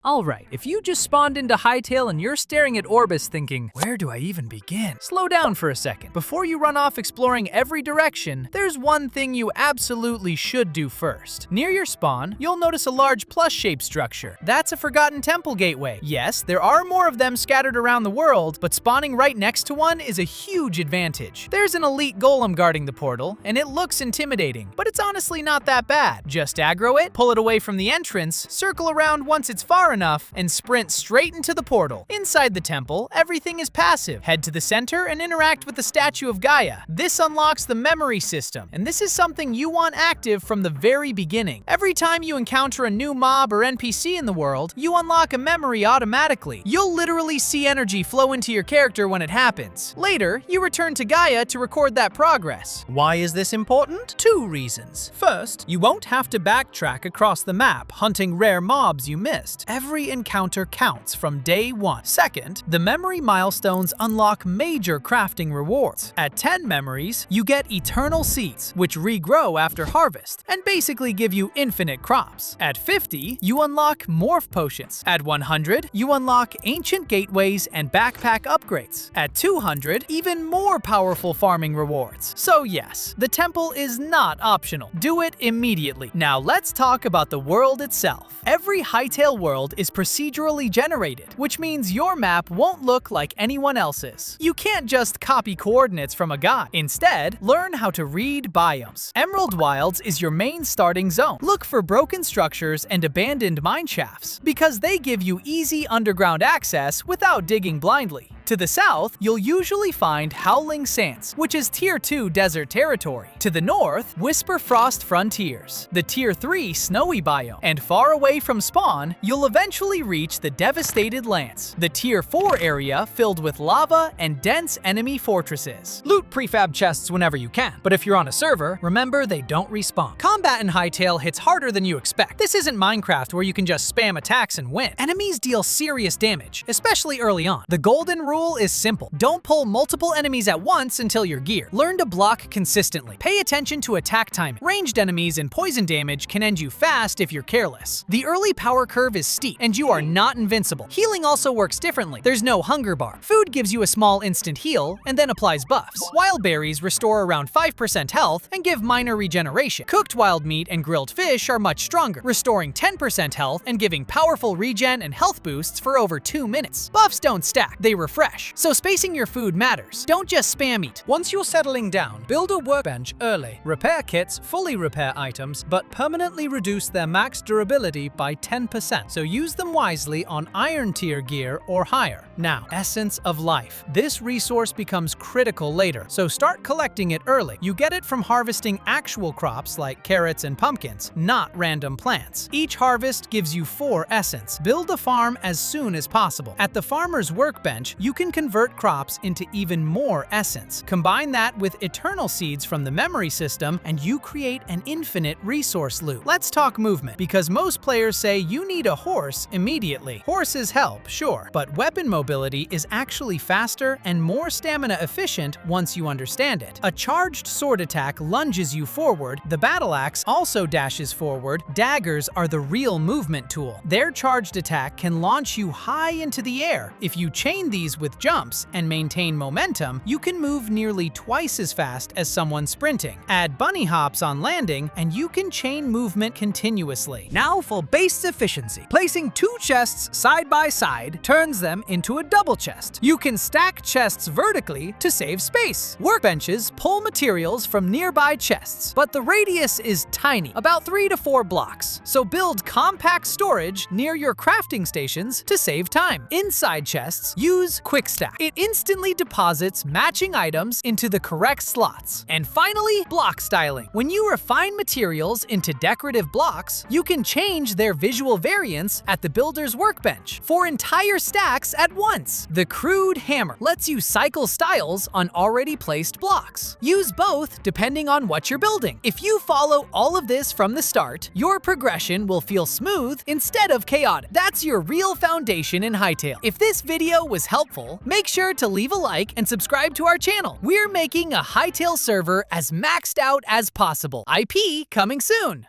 Alright, if you just spawned into Hytale and you're staring at Orbis thinking, where do I even begin? Slow down for a second. Before you run off exploring every direction, there's one thing you absolutely should do first. Near your spawn, you'll notice a large plus-shaped structure. That's a forgotten temple gateway. Yes, there are more of them scattered around the world, but spawning right next to one is a huge advantage. There's an elite golem guarding the portal, and it looks intimidating, but it's honestly not that bad. Just aggro it, pull it away from the entrance, circle around once it's far enough, and sprint straight into the portal. Inside the temple, everything is passive. Head to the center and interact with the statue of Gaia. This unlocks the memory system, and this is something you want active from the very beginning. Every time you encounter a new mob or NPC in the world, you unlock a memory automatically. You'll literally see energy flow into your character when it happens. Later, you return to Gaia to record that progress. Why is this important? Two reasons. First, you won't have to backtrack across the map hunting rare mobs you missed. Every encounter counts from day one. Second, the memory milestones unlock major crafting rewards. At 10 memories, you get eternal seeds, which regrow after harvest, and basically give you infinite crops. At 50, you unlock morph potions. At 100, you unlock ancient gateways and backpack upgrades. At 200, even more powerful farming rewards. So yes, the temple is not optional. Do it immediately. Now let's talk about the world itself. Every Hytale world is procedurally generated, which means your map won't look like anyone else's. You can't just copy coordinates from a guide. Instead, learn how to read biomes. Emerald Wilds is your main starting zone. Look for broken structures and abandoned mine shafts, because they give you easy underground access without digging blindly. To the south, you'll usually find Howling Sands, which is Tier 2 desert territory. To the north, Whisper Frost Frontiers, the Tier 3 snowy biome. And far away from spawn, you'll eventually reach the Devastated Lands, the Tier 4 area filled with lava and dense enemy fortresses. Loot prefab chests whenever you can, but if you're on a server, remember they don't respawn. Combat in Hytale hits harder than you expect. This isn't Minecraft where you can just spam attacks and win. Enemies deal serious damage, especially early on. The golden rule is simple. Don't pull multiple enemies at once until you're geared. Learn to block consistently. Pay attention to attack timing. Ranged enemies and poison damage can end you fast if you're careless. The early power curve is steep, and you are not invincible. Healing also works differently. There's no hunger bar. Food gives you a small instant heal and then applies buffs. Wild berries restore around 5% health and give minor regeneration. Cooked wild meat and grilled fish are much stronger, restoring 10% health and giving powerful regen and health boosts for over 2 minutes. Buffs don't stack, they refresh. So spacing your food matters. Don't just spam eat. Once you're settling down, build a workbench early. Repair kits fully repair items, but permanently reduce their max durability by 10%. So use them wisely on iron tier gear or higher. Now, Essence of Life. This resource becomes critical later, so start collecting it early. You get it from harvesting actual crops like carrots and pumpkins, not random plants. Each harvest gives you 4 essence. Build a farm as soon as possible. At the farmer's workbench, you can convert crops into even more essence. Combine that with eternal seeds from the memory system, and you create an infinite resource loop. Let's talk movement, because most players say you need a horse immediately. Horses help, sure, but weapon mobility is actually faster and more stamina efficient once you understand it. A charged sword attack lunges you forward, the battle axe also dashes forward, daggers are the real movement tool. Their charged attack can launch you high into the air. If you chain these with jumps and maintain momentum, you can move nearly twice as fast as someone sprinting. Add bunny hops on landing, and you can chain movement continuously. Now for base efficiency. Placing 2 chests side by side turns them into a double chest. You can stack chests vertically to save space. Workbenches pull materials from nearby chests, but the radius is tiny, about 3 to 4 blocks. So build compact storage near your crafting stations to save time. Inside chests, use Quick Stack. It instantly deposits matching items into the correct slots. And finally, block styling. When you refine materials into decorative blocks, you can change their visual variants at the builder's workbench for entire stacks at once. The Crude Hammer lets you cycle styles on already placed blocks. Use both depending on what you're building. If you follow all of this from the start, your progression will feel smooth instead of chaotic. That's your real foundation in Hytale. If this video was helpful, make sure to leave a like and subscribe to our channel. We're making a Hytale server as maxed out as possible. IP coming soon!